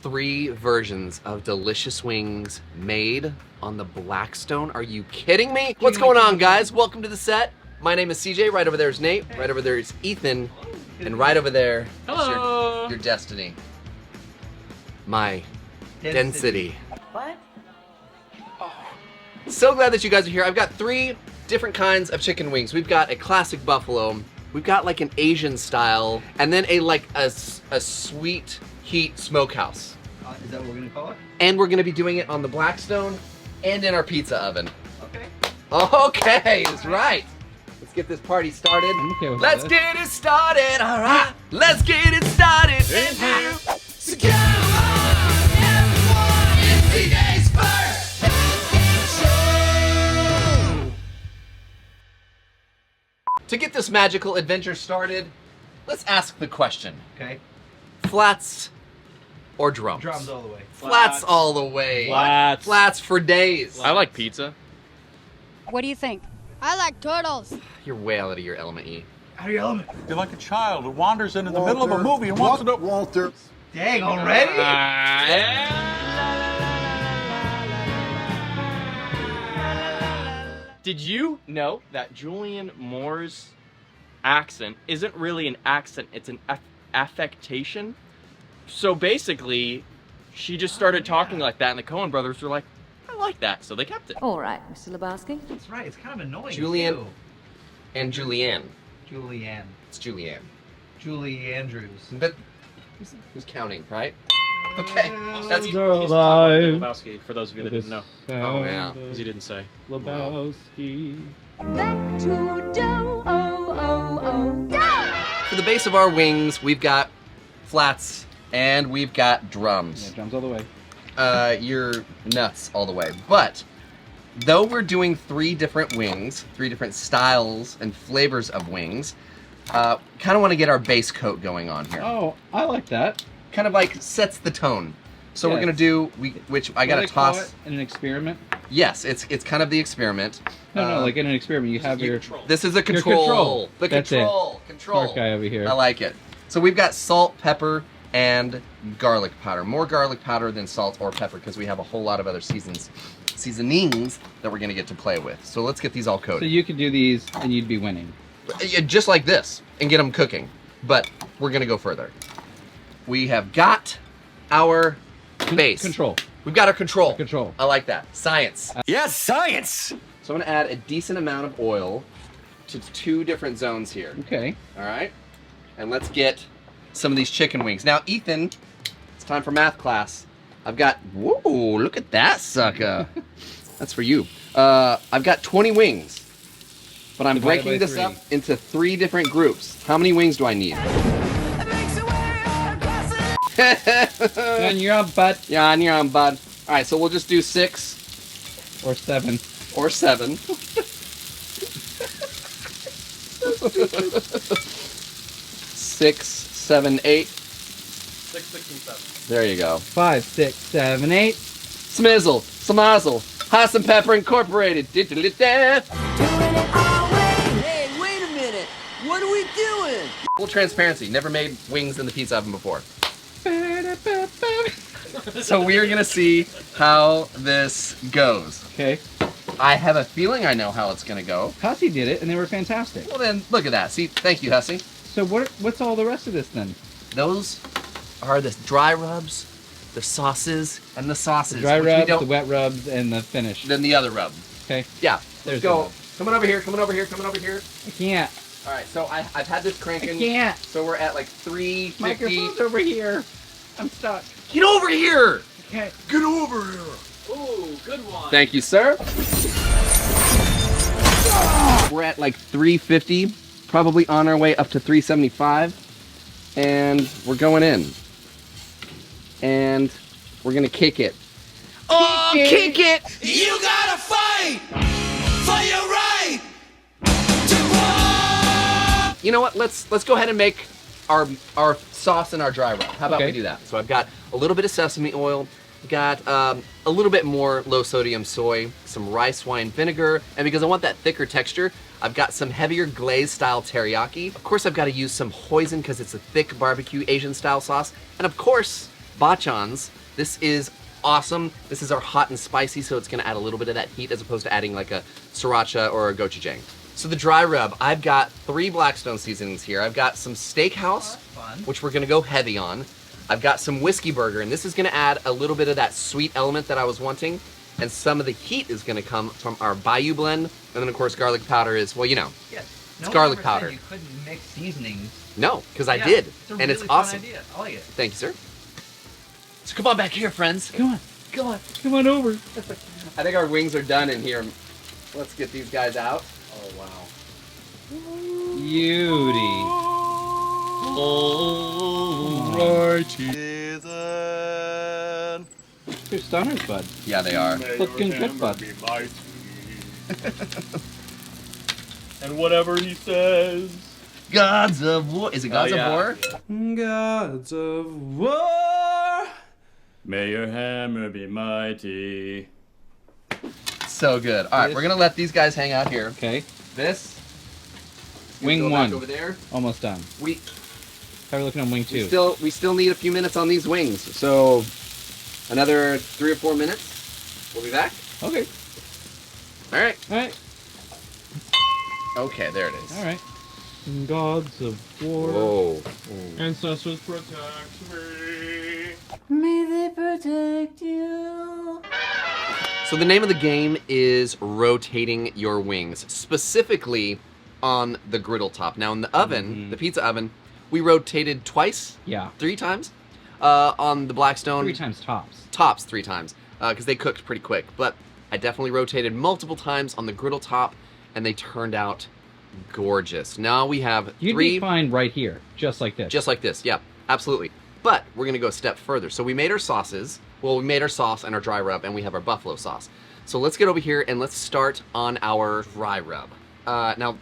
3 versions of delicious wings made on the Blackstone. Are you kidding me? What's going on, guys? Welcome to the set. My name is CJ. Right over there is Nate. Right over there is Ethan. And right over there is your destiny. My density. What? Oh. So glad that you guys are here. I've got 3 different kinds of chicken wings. We've got a classic buffalo. We've got like an Asian style, and then a sweet heat smokehouse. Is that what we're gonna call it? And we're gonna be doing it on the Blackstone and in our pizza oven. Okay. Okay, that's right. Let's get this party started. Let's get it started, all right. Let's get it started. So come on, everyone, it's today's first show. To get this magical adventure started, let's ask the question. Okay. Flats or drums? Drums all the way. Flats all the way. Flats. Flats for days. I like pizza. What do you think? I like turtles. You're way out of your element, E. Out of your element. You're like a child who wanders into the middle of a movie and wants to know. Walter. Dang, already? Did you know that Julianne Moore's accent isn't really an accent, it's an affectation? So basically, she just started talking like that, and the Coen brothers were like, I like that, so they kept it. All right, Mr. Lebowski. That's right. It's kind of annoying. Julianne too. and Julianne. Julianne. It's Julianne. Julie Andrews. But who's counting, right? Okay. That's He's talking about Lebowski, for those of you that didn't know. Oh, yeah. Because he didn't say. Lebowski. Back to dough, dough. For the base of our wings, we've got flats and we've got drums. Yeah, drums all the way. You're nuts all the way. But though we're doing 3 different wings, 3 different styles and flavors of wings, kind of want to get our base coat going on here. Oh, I like that. Kind of like sets the tone. So we're Yes. gonna do which I gotta toss. In an experiment. Yes, it's kind of the experiment. No, like in an experiment, you have your This is a control. control. The That's control. Control. smart guy over here. I like it. So we've got salt, pepper, and garlic powder. More garlic powder than salt or pepper because we have a whole lot of other seasonings that we're gonna get to play with. So let's get these all So coated. you could do these and you'd be winning. Just like this and get them cooking. But we're gonna go further. We have got our base. Control. We've got our control. Control. I like that. Science. Yes, science. So I'm gonna add a decent amount of oil to 2 different zones here. Okay. All right, and let's get some of these chicken wings. Now, Ethan, it's time for math class. I've got, whoa, look at that sucker. That's for you. I've got 20 wings, but I'm Divided breaking by this 3. up into 3 different groups. How many wings do I need? And you're on, bud. Yeah, on your own, bud. All right, so we'll just do 6 Or 7. or 7. 6, 7, 8. 6, 6, and 7. There you go. 5, 6, 7, 8. Smizzle, Samazzle, Hoisin Pepper Incorporated. Hey, wait a minute. What are we doing? Full transparency, never made wings in the pizza oven before. So we are gonna see how this goes. Okay. I have a feeling I know how it's gonna go. Hussey did it, and they were fantastic. Well then, look at that. See, thank you, Hussey. So what's all the rest of this then? Those are the dry rubs, the sauces, and the sauces. Dry which we rubs, don't- the wet rubs, and the finish. Then the other rub. Okay. Yeah, There's let's go. the rub. Coming over here, coming over here, coming over here. I can't. All right, so I've had this I cranking. can't. So we're at like 350. Microphone's over here. I'm stuck. Get over here! Okay. Get over here! Ooh, good one. Thank you, sir. We're at like 350, probably on our way up to 375, and we're going in. And we're gonna kick it. Oh, kick it! You gotta fight for your right to war. You know what? Let's go ahead and make our sauce and our dry rub. How about Okay. we do that? So I've got a little bit of sesame oil, got a little bit more low sodium soy, some rice wine vinegar, and because I want that thicker texture, I've got some heavier glaze style teriyaki. Of course, I've got to use some hoisin because it's a thick barbecue Asian style sauce, and of course, Bachans. This is awesome. This is our hot and spicy, so it's gonna add a little bit of that heat as opposed to adding like a sriracha or a gochujang. So the dry rub, I've got 3 Blackstone seasonings here. I've got some steakhouse, which we're gonna go heavy on. I've got some whiskey burger, and this is gonna add a little bit of that sweet element that I was wanting. And some of the heat is gonna come from our Bayou Blend. And then of course garlic powder is, well, you know, Yeah. it's garlic powder. You couldn't mix seasonings. No, because I Yeah, did, it's a and really it's fun awesome. idea. I like it. Thank you, sir. So come on back here, friends. Come on over. I think our wings are done in here. Let's get these guys out. Oh, wow. Beauty. They're stunners, bud. Yeah, they are. Looking good, bud. And whatever he says. Gods of War. Is it Gods Oh, yeah. of War? Gods of War. May your hammer be mighty. So good. All right, we're gonna let these guys hang out here. Okay. This. Wing go back 1. over there. Almost done. We How are we looking on wing 2? we still need a few minutes on these wings. So another 3 or 4 minutes. We'll be back. Okay. All right. All right. Okay, there it is. All right. Gods of War. Whoa. Ancestors protect me. May they protect you. So the name of the game is rotating your wings, specifically on the griddle top. Now in the oven, the pizza oven, we rotated twice, Yeah. 3 times. On the Blackstone, 3 times tops. tops 3 times, because they cooked pretty quick. But I definitely rotated multiple times on the griddle top, and they turned out gorgeous. Now we have You'd 3, be fine right here, just like this. just like this. Yeah, absolutely. But we're gonna go a step further. So we made our sauces. Well, we made our sauce and our dry rub, and we have our buffalo sauce. So let's get over here and let's start on our dry rub. Now,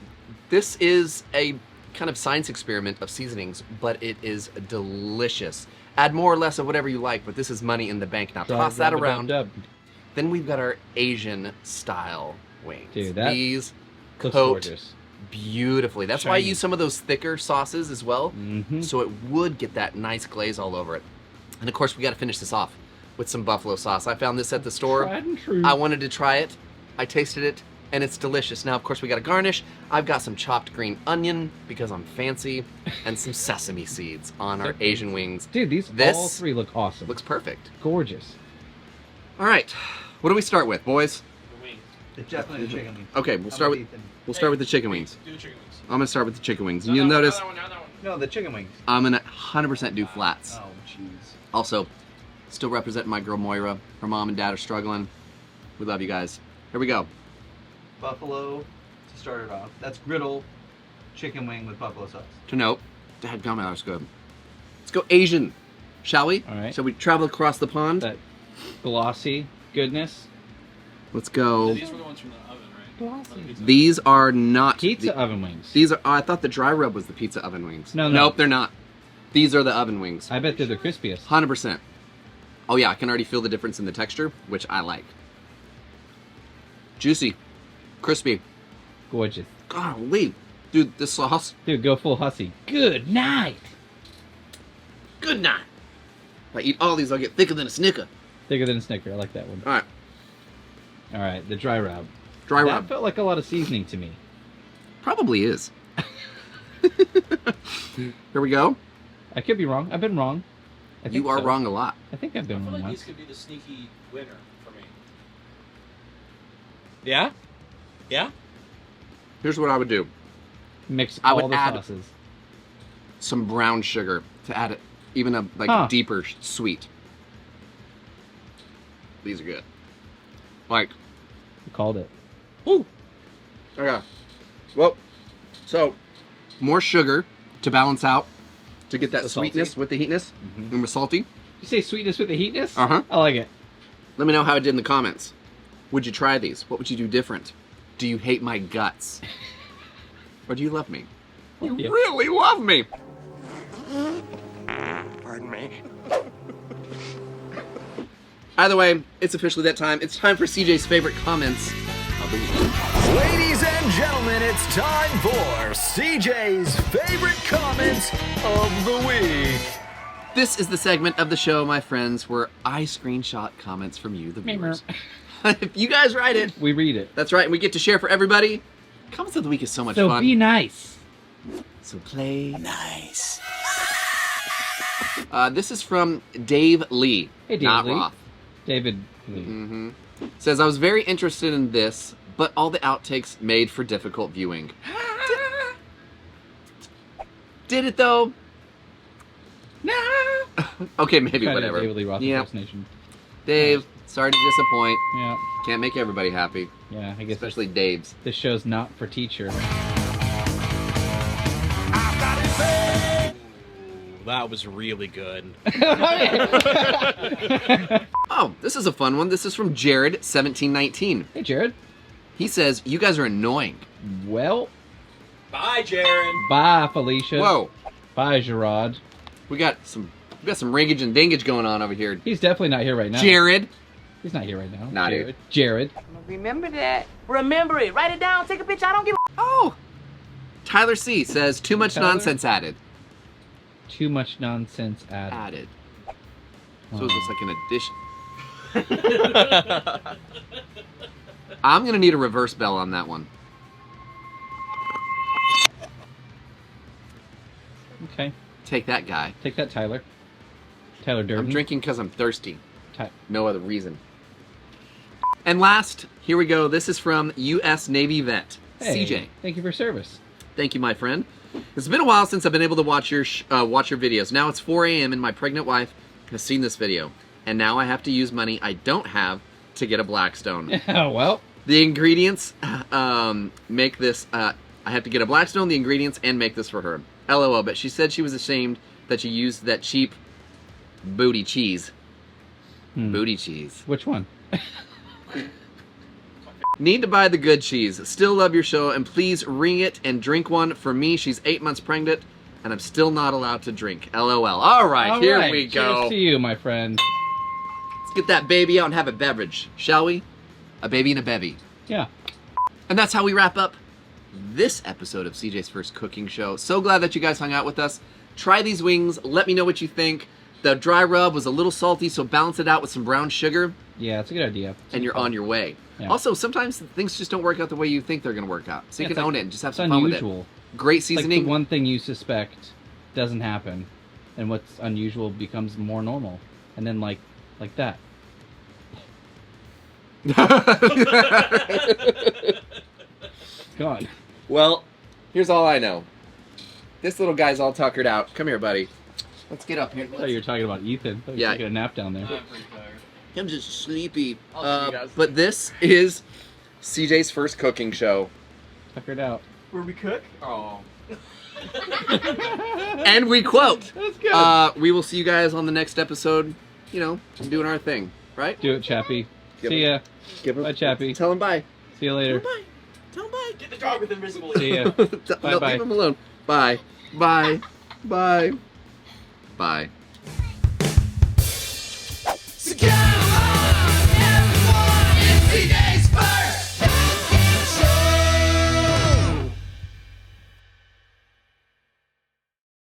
this is a kind of science experiment of seasonings, but it is delicious. Add more or less of whatever you like, but this is money in the bank. Now toss that around. Then we've got our Asian style wings. Dude, that These looks coat gorgeous. beautifully. That's why I Shiny. use some of those thicker sauces as well, Mm-hmm. so it would get that nice glaze all over it. And of course, we got to finish this off with some buffalo sauce. I found this at the store. Tried and true. I wanted to try it. I tasted it, and it's delicious. Now, of course, we got to garnish. I've got some chopped green onion because I'm fancy, and some sesame seeds on our Asian wings. Dude, This all 3 look awesome. Looks perfect. gorgeous. All right, what do we start with, boys? It's definitely the chicken wings. Okay, we'll start with the chicken wings. Do the chicken wings. I'm gonna start with the chicken wings, and you'll notice No, the chicken wings. I'm gonna 100% do flats. Oh, jeez. Also, still representing my girl Moira. Her mom and dad are struggling. We love you guys. Here we go. Buffalo to start it off. That's griddle chicken wing with buffalo sauce. To note, dadgummit, that was good. Let's go Asian, shall we? All right. Shall we travel across the pond? That glossy goodness. Let's go. These were the ones from the oven, right? Glossy. These are not Pizza oven wings. These are. Oh, I thought the dry rub was the pizza oven wings. No. Nope, they're not. These are the oven wings. I bet they're the crispiest. 100%. Oh yeah, I can already feel the difference in the texture, which I like. Juicy, crispy. Gorgeous. Golly, dude, this sauce. Dude, go full hussy. Good night. Good night. If I eat all these, I'll get thicker than a Snicker. Thicker than a Snicker. I like that one. All right, All right, the dry rub. dry That rub. felt like a lot of seasoning to me. Probably is. Here we go. I could be wrong. I've been wrong. I think You are so. wrong a lot. I think I've I been feel wrong like once. these could be the sneaky winner for me. Yeah? Yeah? Here's what I would do. Mix I all would the add- sauces. Some brown sugar to add it even a like Huh. deeper sweet. These are good. Like, You called it. ooh. Okay. Well, so more sugar to balance out to get that The salty. sweetness with the heatness. And we're salty. You say sweetness with the heatness? Uh-huh. I like it. Let me know how it did in the comments. Would you try these? What would you do different? Do you hate my guts? Or do you love me? You Yeah. really love me. Pardon me. Either way, it's officially that time. It's time for CJ's favorite comments of the week. Ladies and gentlemen, it's time for CJ's favorite comments of the week. This is the segment of the show, my friends, where I screenshot comments from you, the viewers. If you guys write it, we read it. That's right, and we get to share for everybody. Comments of the week is so much fun. So be nice. So play Nice. This is from Dave Lee. Hey, Dave not Lee. Roth. David Lee. Mm-hmm. Says, I was very interested in this, but all the outtakes made for difficult viewing. Did it though? No. Okay, maybe Kind of whatever. David Lee Roth Yeah. impersonation. Dave, sorry to disappoint. Yeah. Can't make everybody happy. Yeah, I guess Especially Dave's. this show's not for teacher. That was really good. Oh, this is a fun one. This is from Jared1719. Hey, Jared. He says, you guys are annoying. Well, Bye, Jared. bye, Felicia. Whoa. Bye, Gerard. We got some ringage and dingage going on over here. He's definitely not here right now. Jared. He's not here right now. Not Jared. here. Jared. Remember that. Remember it. Write it down. Take a picture. I don't give a... Oh. Tyler C says, too much Tyler? nonsense added. Too much nonsense added. So it's like an addition. I'm going to need a reverse bell on that one. Okay. Take that, guy. Take that, Tyler. Tyler Durden. I'm drinking because I'm thirsty. Ty- No other reason. And last, here we go. This is from U.S. Navy vet, Hey, CJ. Thank you for service. Thank you, my friend. It's been a while since I've been able to watch your videos. Now it's 4 a.m. and my pregnant wife has seen this video. And now I have to use money I don't have to get a Blackstone. Oh, well. The ingredients make this... I have to get a Blackstone, the ingredients, and make this for her. LOL, but she said she was ashamed that you used that cheap booty cheese. Booty cheese. Which one? Need to buy the good cheese. Still love your show, and please ring it and drink one for me. She's 8 months pregnant, and I'm still not allowed to drink. LOL. All right, here we go. Cheers to you, my friend. Let's get that baby out and have a beverage, shall we? A baby and a bevy. Yeah. And that's how we wrap up this episode of CJ's First Cooking Show. So glad that you guys hung out with us. Try these wings. Let me know what you think. The dry rub was a little salty, so balance it out with some brown sugar. Yeah, it's a good idea. And you're on your way. Yeah. Also, sometimes things just don't work out the way you think they're going to work out. So you Yeah, can it's own like- it and just have it's some fun with unusual. it. Great It's like seasoning. the one thing you suspect doesn't happen, and what's unusual becomes more normal. And then like that. It's gone. Well, here's all I know. This little guy's all tuckered out. Come here, buddy. Let's get up here. I thought you were talking about Ethan. I thought you Yeah. were taking a nap down there. I'm just sleepy. I'll see you guys. But this is CJ's First Cooking Show. Tuckered out. Where we cook? Oh. And we quote. That's good. We will see you guys on the next episode. You know, doing our thing, right? Do it, Chappie. Give See ya. Give him, Bye, Chappie. Tell him bye. See you later. Bye. Tell him bye. Get the dog with invisible. See ya. No, Bye-bye. leave him alone. Bye. Bye. Bye. Bye.